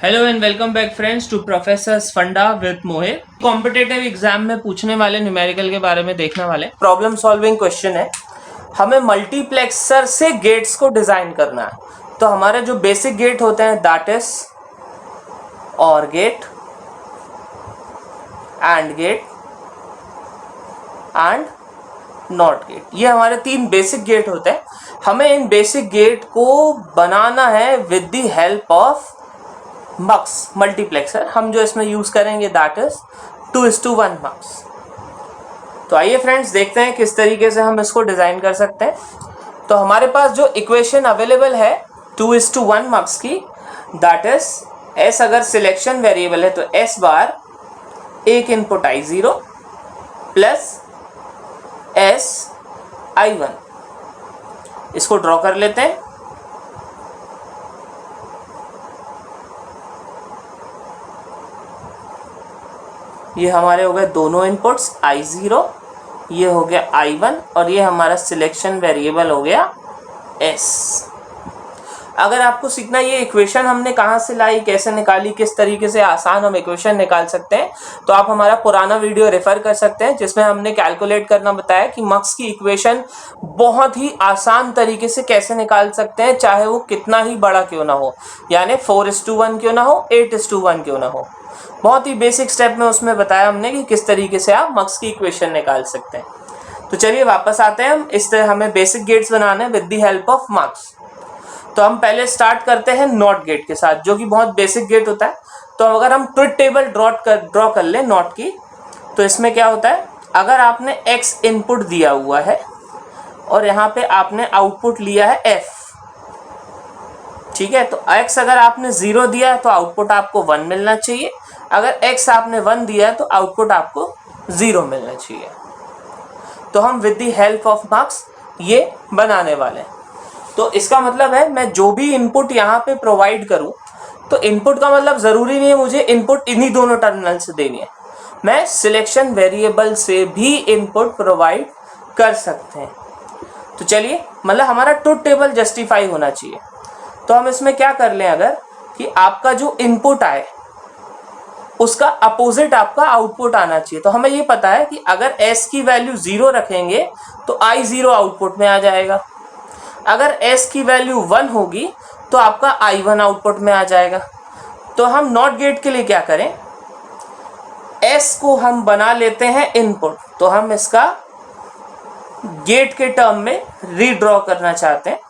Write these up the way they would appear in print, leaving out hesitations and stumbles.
Hello and welcome back friends to professor's funda with Mohit. Competitive exam में पूछने वाले numerical के बारे में देखने वाले प्रॉब्लम सॉल्विंग क्वेश्चन है। हमें मल्टीप्लेक्सर से गेट्स को डिजाइन करना है। तो हमारे जो बेसिक गेट होते हैं that is or gate, and gate and not gate, ये हमारे तीन बेसिक गेट होते हैं। हमें इन बेसिक गेट को बनाना है with the help of mux multiplexer. हम जो इसमें यूज करेंगे दैट इज 2:1 मक्स। तो आइए फ्रेंड्स देखते हैं किस तरीके से हम इसको डिजाइन कर सकते हैं। तो हमारे पास जो इक्वेशन अवेलेबल है 2:1 मक्स की, दैट इज एस अगर सिलेक्शन वेरिएबल है तो एस बार एक input I0 plus S I1। इसको ड्रॉ कर लेते हैं। ये हमारे हो गए दोनों इनपुट्स I0, ये हो गया I1 और ये हमारा सिलेक्शन वेरिएबल हो गया S। अगर आपको सीखना ये इक्वेशन हमने कहाँ से लाई, कैसे निकाली, किस तरीके से आसान हम इक्वेशन निकाल सकते हैं, तो आप हमारा पुराना वीडियो रेफर कर सकते हैं जिसमें हमने कैलकुलेट करना बताया कि मक्स की इक्वेशन बहुत ही आसान तरीके से कैसे निकाल सकते हैं, चाहे वो कितना ही बड़ा क्यों ना हो, यानी 4:1 क्यों ना हो, 8:1 क्यों ना हो। बहुत ही बेसिक स्टेप में उसमें बताया हमने कि किस तरीके से आप मक्स की इक्वेशन निकाल सकते हैं। तो चलिए वापस आते हैं हम। इस तरह हमें बेसिक गेट्स बनाने हैं विद द हेल्प ऑफ मक्स। तो हम पहले स्टार्ट करते हैं नॉट गेट के साथ, जो कि बहुत बेसिक गेट होता है। तो अगर हम ट्रुथ टेबल ड्रॉ कर ले नॉट की, तो इसमें क्या होता है, अगर आपने x इनपुट दिया हुआ है और यहाँ पे आपने आउटपुट लिया है f, ठीक है, तो x अगर आपने 0 दिया है तो आउटपुट आपको 1 मिलना चाहिए। अगर x आपने 1 दिया है तो आउटपुट आपको 0 मिलना चाहिए। तो हम विद द हेल्प ऑफ मक्स ये बनाने वाले हैं। तो इसका मतलब है मैं जो भी इनपुट यहाँ पे प्रोवाइड करूँ, तो इनपुट का मतलब ज़रूरी नहीं है मुझे इनपुट इन्हीं दोनों टर्मिनल से देनी है, मैं सिलेक्शन वेरिएबल से भी इनपुट प्रोवाइड कर सकते हैं। तो चलिए, मतलब हमारा ट्रुथ टेबल जस्टिफाई होना चाहिए। तो हम इसमें क्या कर लें, अगर कि आपका जो इनपुट आए उसका अपोजिट आपका आउटपुट आना चाहिए। तो हमें ये पता है कि अगर s की वैल्यू 0 रखेंगे तो I0 आउटपुट में आ जाएगा। अगर s की वैल्यू 1 होगी तो आपका I1 आउटपुट में आ जाएगा। तो हम नॉट गेट के लिए क्या करें, s को हम बना लेते हैं इनपुट। तो हम इसका गेट के टर्म में रीड्रॉ करना चाहते हैं।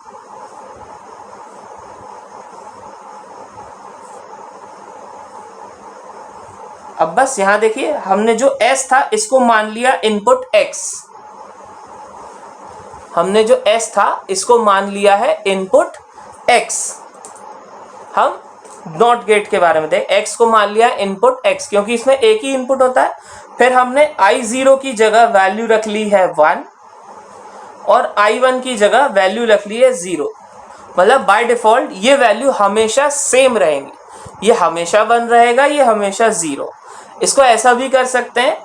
अब बस यहां देखिए, हमने जो s था इसको मान लिया इनपुट x, हमने जो s था इसको मान लिया है इनपुट x। हम नॉट गेट के बारे में देख, x को मान लिया इनपुट x क्योंकि इसमें एक ही इनपुट होता है। फिर हमने I0 की जगह वैल्यू रख ली है 1 और I1 की जगह वैल्यू रख ली है 0। मतलब बाय डिफॉल्ट ये वैल्यू हमेशा सेम रहेंगी, ये हमेशा 1 रहेगा, ये हमेशा 0। इसको ऐसा भी कर सकते हैं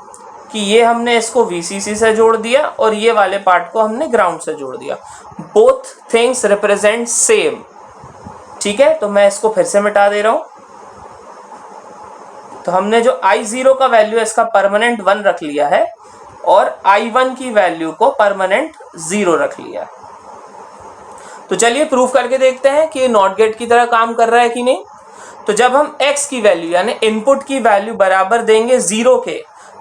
कि ये हमने इसको VCC से जोड़ दिया और ये वाले पार्ट को हमने ग्राउंड से जोड़ दिया। बोथ थिंग्स रिप्रेजेंट सेम, ठीक है। तो मैं इसको फिर से मिटा दे रहा हूं। तो हमने जो I0 का वैल्यू है इसका परमानेंट 1 रख लिया है और I1 की वैल्यू को परमानेंट 0 रख लिया। तो चलिए प्रूफ करके देखते हैं कि ये नॉट गेट की तरह काम कर रहा है कि नहीं। तो जब हम x की वैल्यू यानी इनपुट की वैल्यू बराबर देंगे 0 के,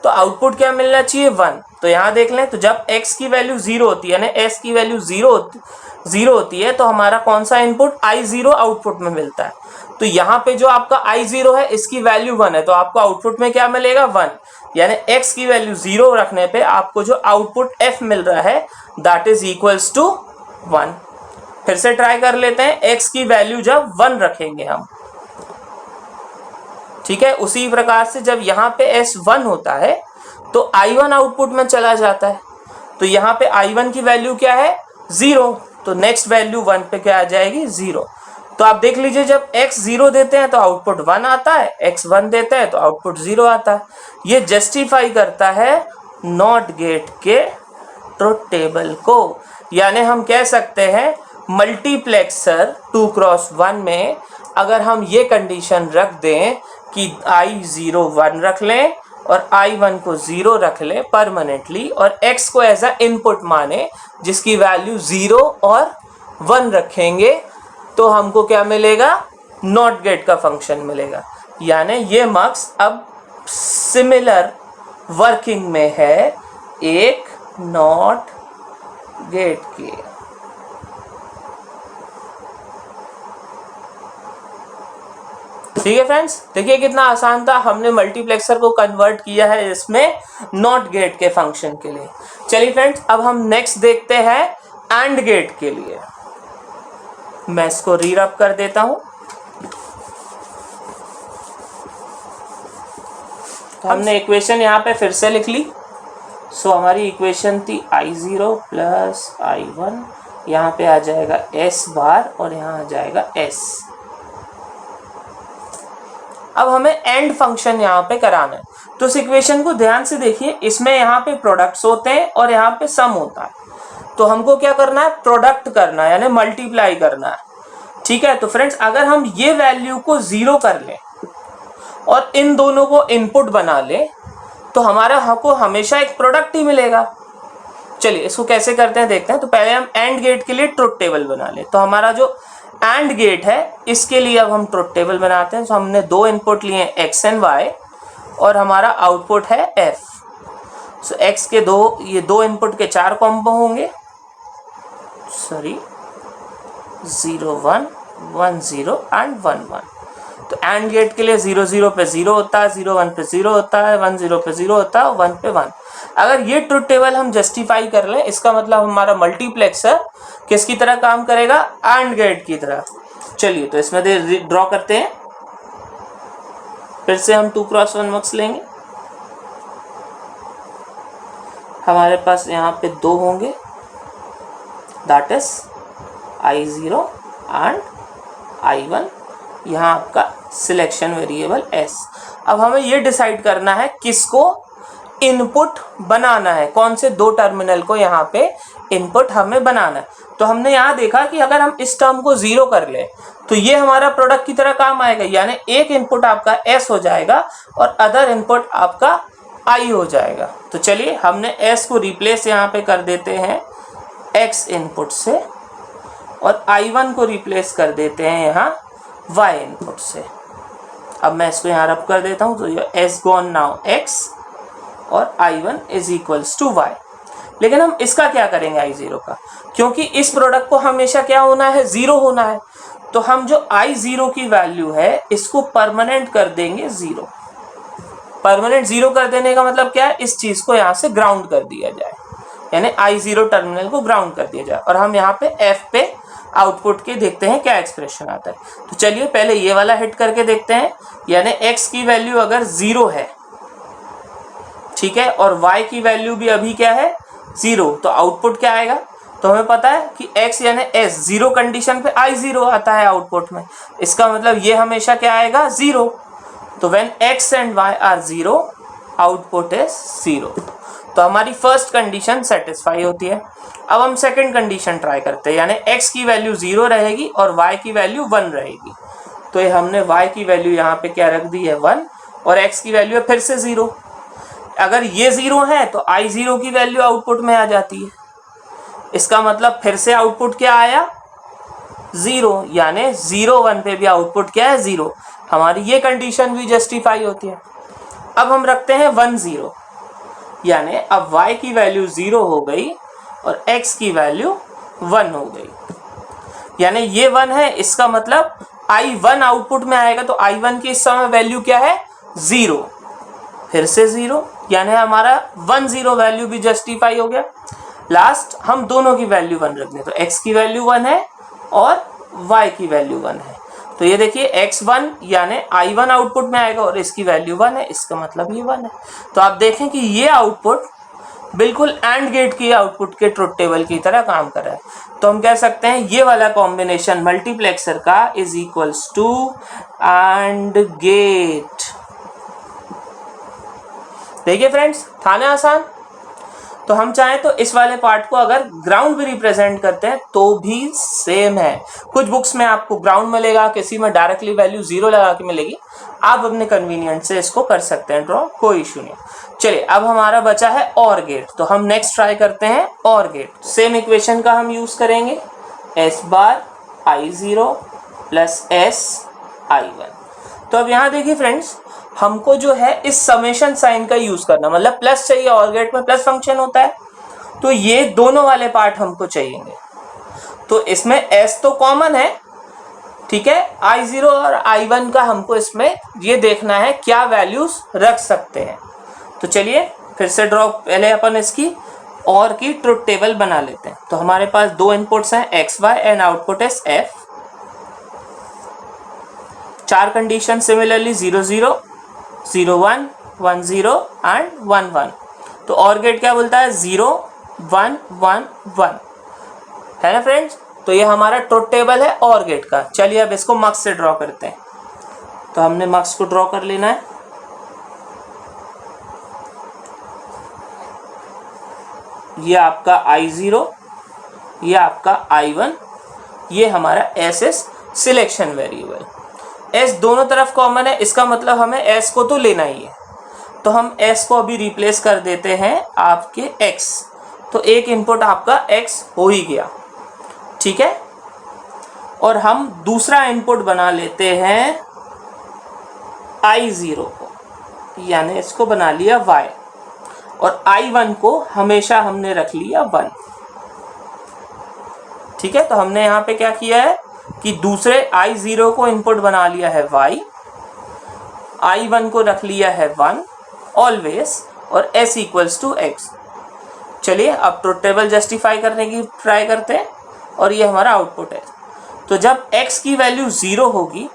तो आउटपुट क्या मिलना चाहिए 1। तो यहाँ देख लें, तो जब x की वैल्यू 0 होती है यानी s की वैल्यू 0 होती है तो हमारा कौन सा इनपुट I0 आउटपुट में मिलता है। तो यहाँ पे जो आपका I0 है इसकी वैल्यू 1 है, तो आपको आउटपुट में क्या मिलेगा 1। यानी x की वैल्यू 0 रखने पे आपको जो आउटपुट f मिल रहा है दैट इज इक्वल्स टू 1। फिर से ट्राई कर लेते हैं, x की वैल्यू जब 1 रखेंगे हम, ठीक है, उसी प्रकार से जब यहाँ पे S1 होता है तो I1 आउटपुट में चला जाता है। तो यहाँ पे I1 की वैल्यू क्या है 0, तो नेक्स्ट वैल्यू 1 पे क्या आ जाएगी 0। तो आप देख लीजिए, जब x 0 देते हैं तो आउटपुट 1 आता है, x 1 देते हैं तो आउटपुट 0 आता है। ये जस्टिफाई करता है नॉट गेट के ट्रुथ टेबल को। यानी हम कह सकते हैं मल्टीप्लेक्सर 2x1 में अगर हम ये कंडीशन रख दें कि I0 1 रख लें और I1 को 0 रख लें परमानेंटली और X को एज अ इनपुट माने जिसकी वैल्यू 0 और 1 रखेंगे तो हमको क्या मिलेगा, नॉट गेट का फंक्शन मिलेगा। यानी ये मार्क्स अब सिमिलर वर्किंग में है एक नॉट गेट के। ठीक है फ्रेंड्स, देखिए कितना आसान था, हमने मल्टीप्लेक्सर को कन्वर्ट किया है इसमें नॉट गेट के फंक्शन के लिए। चलिए फ्रेंड्स, अब हम नेक्स्ट देखते हैं एंड गेट के लिए। मैं इसको रीरब कर देता हूं। तो हमने इक्वेशन यहाँ पे फिर से लिख ली। सो हमारी इक्वेशन थी I0 प्लस I1, यहाँ पे आ जाएगा S बार और यहाँ आ जाएगा S। अब हमें एंड फंक्शन यहाँ पे कराना है, तो इस इक्वेशन को ध्यान से देखिए, इसमें यहाँ पे प्रोडक्ट्स होते हैं और यहाँ पे सम होता है। तो हमको क्या करना है, प्रोडक्ट करना है यानी मल्टीप्लाई करना है। ठीक है, तो फ्रेंड्स अगर हम ये वैल्यू को 0 कर लें और इन दोनों को इनपुट बना लें तो हमारा हमको हमेशा एक प्रोडक्ट ही मिलेगा। चलिए इसको कैसे करते हैं देखते हैं। तो पहले हम एंड गेट के लिए ट्रुथ टेबल बना लें। तो हमारा जो एंड गेट है इसके लिए अब हम ट्रुथ टेबल बनाते हैं। तो हमने दो इनपुट लिए x एंड y और हमारा आउटपुट है f। सो x के ये दो इनपुट के 4 कॉम्बो होंगे, 0 1 1 0 एंड 1 1। तो एंड गेट के लिए 0 0 पे 0 होता है, 0 1 पे 0 होता है, 1 0 पे 0 होता है, 1 पे 1। अगर ये ट्रुथ टेबल हम जस्टिफाई कर लें, इसका मतलब हमारा मल्टीप्लेक्सर किसकी तरह काम करेगा, एंड गेट की तरह। चलिए तो इसमें ड्रॉ करते हैं। फिर से हम 2x1 मक्स लेंगे। हमारे पास यहाँ पे 2 होंगे, that is I0 and I1। यहाँ आपका सिलेक्शन वेरिएबल S। अब हमें ये डिसाइड करना है किसको इनपुट बनाना है, कौन से दो टर्मिनल को यहाँ पे इनपुट हमें बनाना है। तो हमने यहाँ देखा कि अगर हम इस टर्म को 0 कर ले तो ये हमारा प्रोडक्ट की तरह काम आएगा, यानी एक इनपुट आपका S हो जाएगा और अदर इनपुट आपका I हो जाएगा। तो चलिए हमने S को रिप्लेस यहाँ पे कर देते हैं X इनपुट से और I1 को रिप्लेस कर देते हैं यहाँ Y इनपुट से। अब मैं इसको यहाँ रब कर देता हूँ। तो ये S gone now X और I1 is equals to Y। लेकिन हम इसका क्या करेंगे I0 का, क्योंकि इस प्रोडक्ट को हमेशा क्या होना है, 0 होना है। तो हम जो I0 की वैल्यू है इसको परमानेंट कर देंगे 0। परमानेंट 0 कर देने का मतलब क्या है, इस चीज को यहाँ से ग्राउंड कर दिया जाए, यानी I0 टर्मिनल को ग्राउंड कर दिया जाए। और हम यहाँ पे F पे आउटपुट के देखते हैं क्या एक्सप्रेशन आता है। तो चलिए पहले ये वाला हिट करके देखते हैं, यानी X की वैल्यू अगर 0 है, ठीक है, और Y की वैल्यू भी अभी क्या है 0, तो आउटपुट क्या आएगा। तो हमें पता है कि X यानी S 0 कंडीशन पे I0 आता है आउटपुट में, इसका मतलब ये हमेशा क्या आएगा 0। तो when X and Y are 0 output is 0। तो हमारी फर्स्ट कंडीशन सेटिस्फाई होती है। अब हम सेकंड कंडीशन ट्राई करते हैं, यानी X की वैल्यू 0 रहेगी और Y की वैल्यू 1 रहेगी। तो ये हमने Y की वैल्यू यहाँ पे क्या रख दी है 1 और X की वैल्यू है फिर से 0। अगर ये 0 है तो I0 की वैल्यू आउटपुट में आ जाती है, इसका मतलब फिर से आउटपुट क्या आया 0, यानी 0 1 पे भी आउटपुट क्या है 0। हमारी ये कंडीशन भी जस्टिफाई होती है। अब हम रखते हैं 1 0, यानी अब Y की वैल्यू 0 हो गई और X की वैल्यू 1 हो गई, यानी ये 1 है, इसका मतलब I1 आउटपुट में आएगा। तो I1 की इस समय वैल्यू क्या है 0, फिर से 0, यानी हमारा 1 0 वैल्यू भी जस्टिफाई हो गया। लास्ट हम दोनों की वैल्यू 1 रख दें, तो X की वैल्यू 1 है और Y की वैल्यू 1 है। तो ये देखिए X1 यानी I1 आउटपुट में आएगा और इसकी वैल्यू 1 है, इसका मतलब ये 1 है। तो आप देखें कि ये आउटपुट बिल्कुल एंड गेट की आउटपुट के ट्रुथ टेबल की तरह काम कर रहा है। तो हम कह सकते हैं ये वाला कॉम्बिनेशन मल्टीप्लेक्सर का is equals to and gate. देखिए फ्रेंड्स, था ना आसान। तो हम चाहें तो इस वाले पार्ट को अगर ग्राउंड भी रिप्रेजेंट करते हैं तो भी सेम है। कुछ बुक्स में आपको ग्राउंड मिलेगा, किसी में डायरेक्टली वैल्यू 0 लगा के मिलेगी। आप अपने कन्वीनियंट से इसको कर सकते हैं ड्रॉ, कोई इशू नहीं। चलिए अब हमारा बचा है और गेट, तो हम नेक्स्ट ट्राई करते हैं और गेट। सेम इक्वेशन का हम यूज करेंगे, S bar I0 plus S I1। तो अब यहाँ देखिए फ्रेंड्स, हमको जो है इस समेशन साइन का यूज करना, मतलब प्लस चाहिए, और गेट में प्लस फंक्शन होता है, तो ये दोनों वाले पार्ट हमको चाहिए। तो इसमें s तो कॉमन है, ठीक है, I0 और I1 का हमको इसमें ये देखना है क्या वैल्यूज रख सकते हैं। तो चलिए फिर से ड्रॉ, पहले अपन इसकी और की ट्रुथ टेबल बना लेते हैं। तो हमारे पास दो इनपुट्स हैं x y and output is f। चार कंडीशन सिमिलरली 0 0 0 1 1 0 एंड 1 1। तो और गेट क्या बोलता है 0 1 1 1, है ना फ्रेंड्स। तो ये हमारा ट्रुथ टेबल है और गेट का। चलिए अब इसको मक्स से ड्रॉ करते हैं। तो हमने मक्स को ड्रॉ कर लेना है। ये आपका I0, ये आपका I1, ये हमारा S is selection variable. S दोनों तरफ कॉमन है, इसका मतलब हमें S को तो लेना ही है। तो हम S को अभी रिप्लेस कर देते हैं आपके X। तो एक इनपुट आपका X हो ही गया, ठीक है। और हम दूसरा इनपुट बना लेते हैं I0 को, यानी इसको बना लिया Y, और I1 को हमेशा हमने रख लिया 1, ठीक है। तो हमने यहाँ पे क्या किया है कि दूसरे I0 को इनपुट बना लिया है Y, I1 को रख लिया है 1 ऑलवेज, और S इक्वल्स टू X। चलिए अब ट्रुथ टेबल जस्टिफाई करने की ट्राई करते हैं, और ये हमारा आउटपुट है। तो जब X की वैल्यू 0 होगी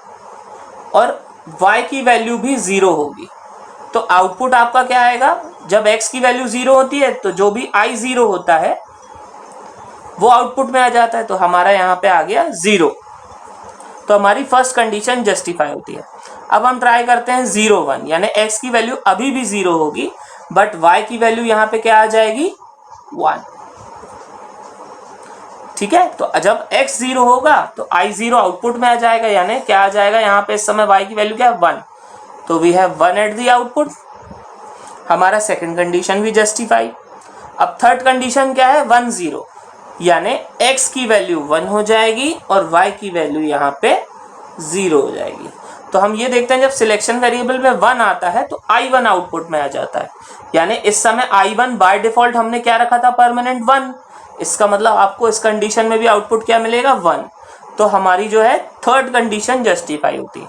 और Y की वैल्यू भी 0 होगी, तो आउटपुट आपका क्या आएगा। जब X की वैल्यू 0 होती है तो जो भी I0 होता है वो आउटपुट में आ जाता है। तो हमारा यहाँ पे आ गया 0। तो हमारी फर्स्ट कंडीशन जस्टिफाई होती है। अब हम ट्राई करते हैं 0 1, यानी X की वैल्यू अभी भी 0 होगी, बट Y की वैल्यू यहाँ पे क्या आ जाएगी 1, ठीक है। तो जब X 0 होगा तो I0 आउटपुट में आ जाएगा, यानी क्या आ जाएगा यहाँ पे इस समय Y की वैल्यू क्या है 1। तो we have 1 at the output. हमारा सेकंड कंडीशन भी जस्टिफाई। अब थर्ड कंडीशन क्या है 1 0, यानी X की वैल्यू 1 हो जाएगी और Y की वैल्यू यहाँ पे 0 हो जाएगी। तो हम ये देखते हैं जब सिलेक्शन वेरिएबल में 1 आता है तो I1 आउटपुट में आ जाता है, यानी इस समय I1 बाय डिफॉल्ट हमने क्या रखा था परमानेंट 1। इसका मतलब आपको इस कंडीशन में भी आउटपुट क्या मिलेगा 1। तो हमारी जो है थर्ड कंडीशन जस्टिफाई होती है।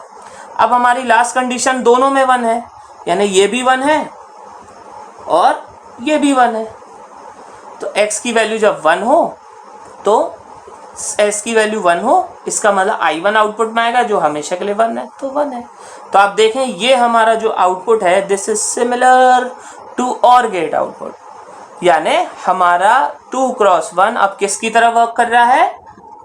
अब हमारी लास्ट कंडीशन दोनों में 1 है, यानी ये भी 1 है और ये भी 1 है। तो X की वैल्यू जब 1 हो तो S की वैल्यू 1 हो, इसका मतलब I1 आउटपुट में आएगा जो हमेशा के लिए 1 है, तो 1 है। तो आप देखें ये हमारा जो आउटपुट है दिस इज सिमिलर टू और गेट आउटपुट, यानी हमारा 2 क्रॉस 1 अब किसकी तरह वर्क कर रहा है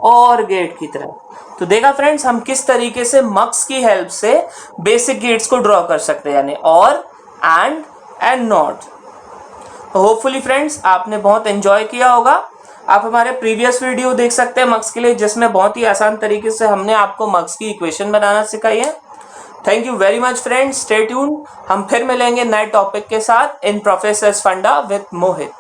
और गेट की तरह। तो देखा फ्रेंड्स हम किस तरीके से मक्स की हेल्प से बेसिक गेट्स को ड्रॉ कर सकते हैं, यानी और एंड नॉट। होपफुली फ्रेंड्स आपने बहुत एंजॉय किया होगा। आप हमारे प्रीवियस वीडियो देख सकते हैं मक्स के लिए, जिसमें बहुत ही आसान तरीके से हमने आपको मक्स की इक्वेशन बनाना सिखाई है। Thank you very much friends, stay tuned. हम फिर मिलेंगे नए टॉपिक के साथ इन प्रोफेसर्स फंडा विद मोहित।